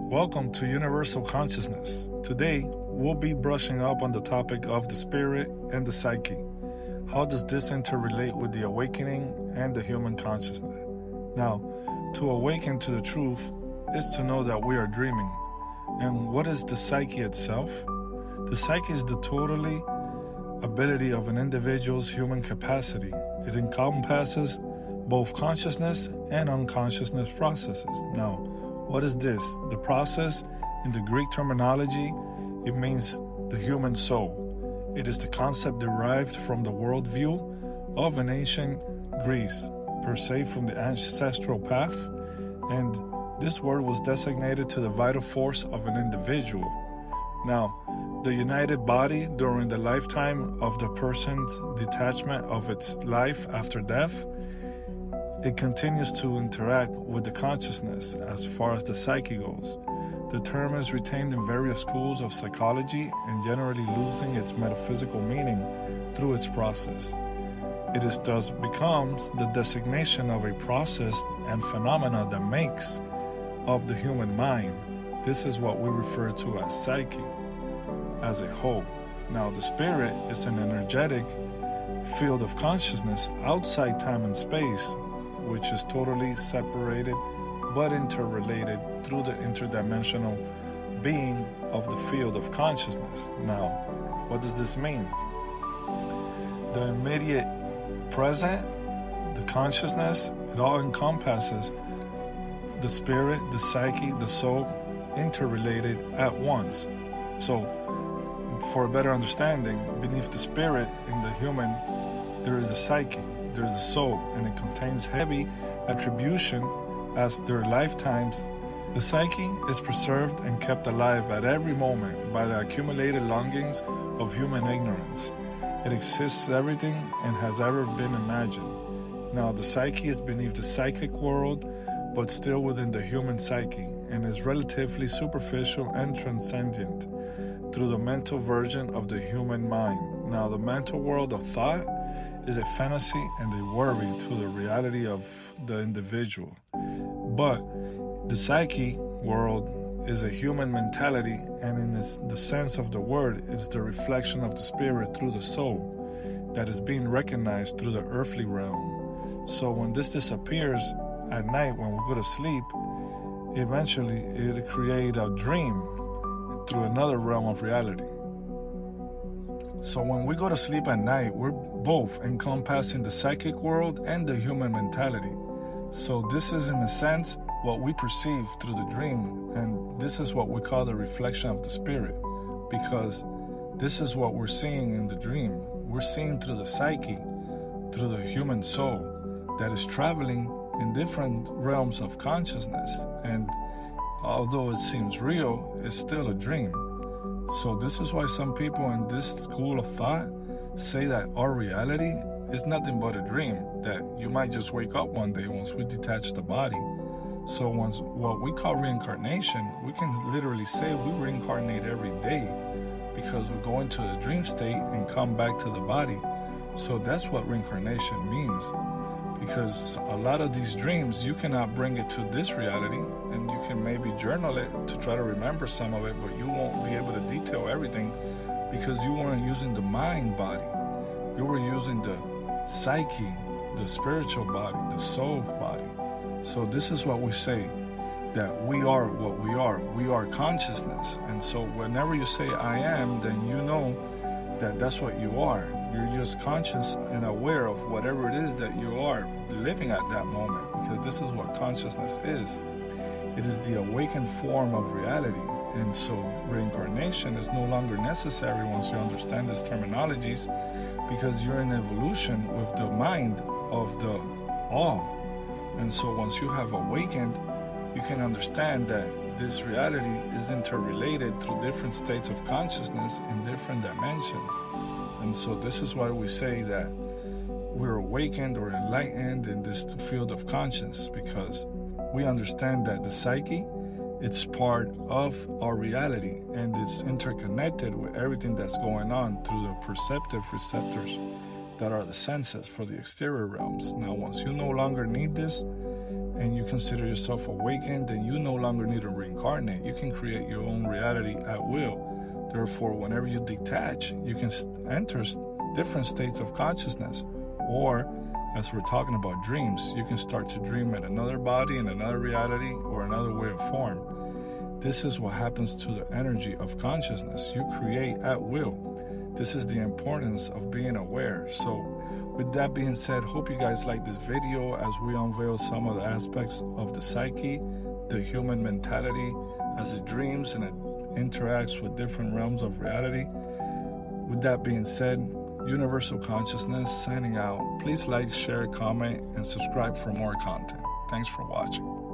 Welcome to Universal Consciousness. Today, we'll be brushing up on the topic of the spirit and the psyche. How does this interrelate with the awakening and the human consciousness? Now, to awaken to the truth is to know that we are dreaming. And what is the psyche itself? The psyche is the totally ability of an individual's human capacity. It encompasses both consciousness and unconsciousness processes. Now, what is this? The process, in the Greek terminology, it means the human soul. It is the concept derived from the worldview of an ancient Greece, per se from the ancestral path, and this word was designated to the vital force of an individual. Now, the united body during the lifetime of the person's detachment of its life after death, it continues to interact with the consciousness as far as the psyche goes. The term is retained in various schools of psychology and generally losing its metaphysical meaning through its process. It is thus becomes the designation of a process and phenomena that makes up the human mind. This is what we refer to as psyche as a whole. Now, the spirit is an energetic field of consciousness outside time and space, which is totally separated but interrelated through the interdimensional being of the field of consciousness. Now, what does this mean? The immediate present, the consciousness, it all encompasses the spirit, the psyche, the soul, interrelated at once. So, for a better understanding, beneath the spirit in the human, there is the psyche. There's the soul, and it contains heavy attribution as their lifetimes. The psyche is preserved and kept alive at every moment by the accumulated longings of human ignorance. It exists everything and has ever been imagined. Now, the psyche is beneath the psychic world, but still within the human psyche, and is relatively superficial and transcendent through the mental version of the human mind. Now, the mental world of thought is a fantasy and a worry to the reality of the individual. But the psyche world is a human mentality, and in the sense of the word, it's the reflection of the spirit through the soul that is being recognized through the earthly realm. So when this disappears at night when we go to sleep, eventually it'll create a dream through another realm of reality. So when we go to sleep at night, we're both encompassing the psychic world and the human mentality. So this is, in a sense, what we perceive through the dream, and this is what we call the reflection of the spirit, because this is what we're seeing in the dream. We're seeing through the psyche, through the human soul that is traveling in different realms of consciousness, and although it seems real, it's still a dream. So this is why some people in this school of thought say that our reality is nothing but a dream, that you might just wake up one day once we detach the body. So once what we call reincarnation, we can literally say we reincarnate every day because we go into a dream state and come back to the body. So that's what reincarnation means. Because a lot of these dreams, you cannot bring it to this reality, and you can maybe journal it to try to remember some of it, but you won't be able to detail everything because you weren't using the mind body. You were using the psyche, the spiritual body, the soul body. So this is what we say, that we are what we are. We are consciousness. And so whenever you say I am, then you know that that's what you are. You're just conscious and aware of whatever it is that you are living at that moment, because this is what consciousness is. It is the awakened form of reality. And so reincarnation is no longer necessary once you understand these terminologies, because you're in evolution with the mind of the all. And so once you have awakened, you can understand that this reality is interrelated through different states of consciousness in different dimensions. And so this is why we say that we're awakened or enlightened in this field of conscience, because we understand that the psyche, it's part of our reality, and it's interconnected with everything that's going on through the perceptive receptors that are the senses for the exterior realms. Now, once you no longer need this, and you consider yourself awakened, then you no longer need to reincarnate. You can create your own reality at will. Therefore, whenever you detach, you can enter different states of consciousness. Or, as we're talking about dreams, you can start to dream in another body, in another reality, or another way of form. This is what happens to the energy of consciousness. You create at will. This is the importance of being aware. So, with that being said, hope you guys like this video as we unveil some of the aspects of the psyche, the human mentality, as it dreams and it interacts with different realms of reality. With that being said, Universal Consciousness signing out. Please like, share, comment, and subscribe for more content. Thanks for watching.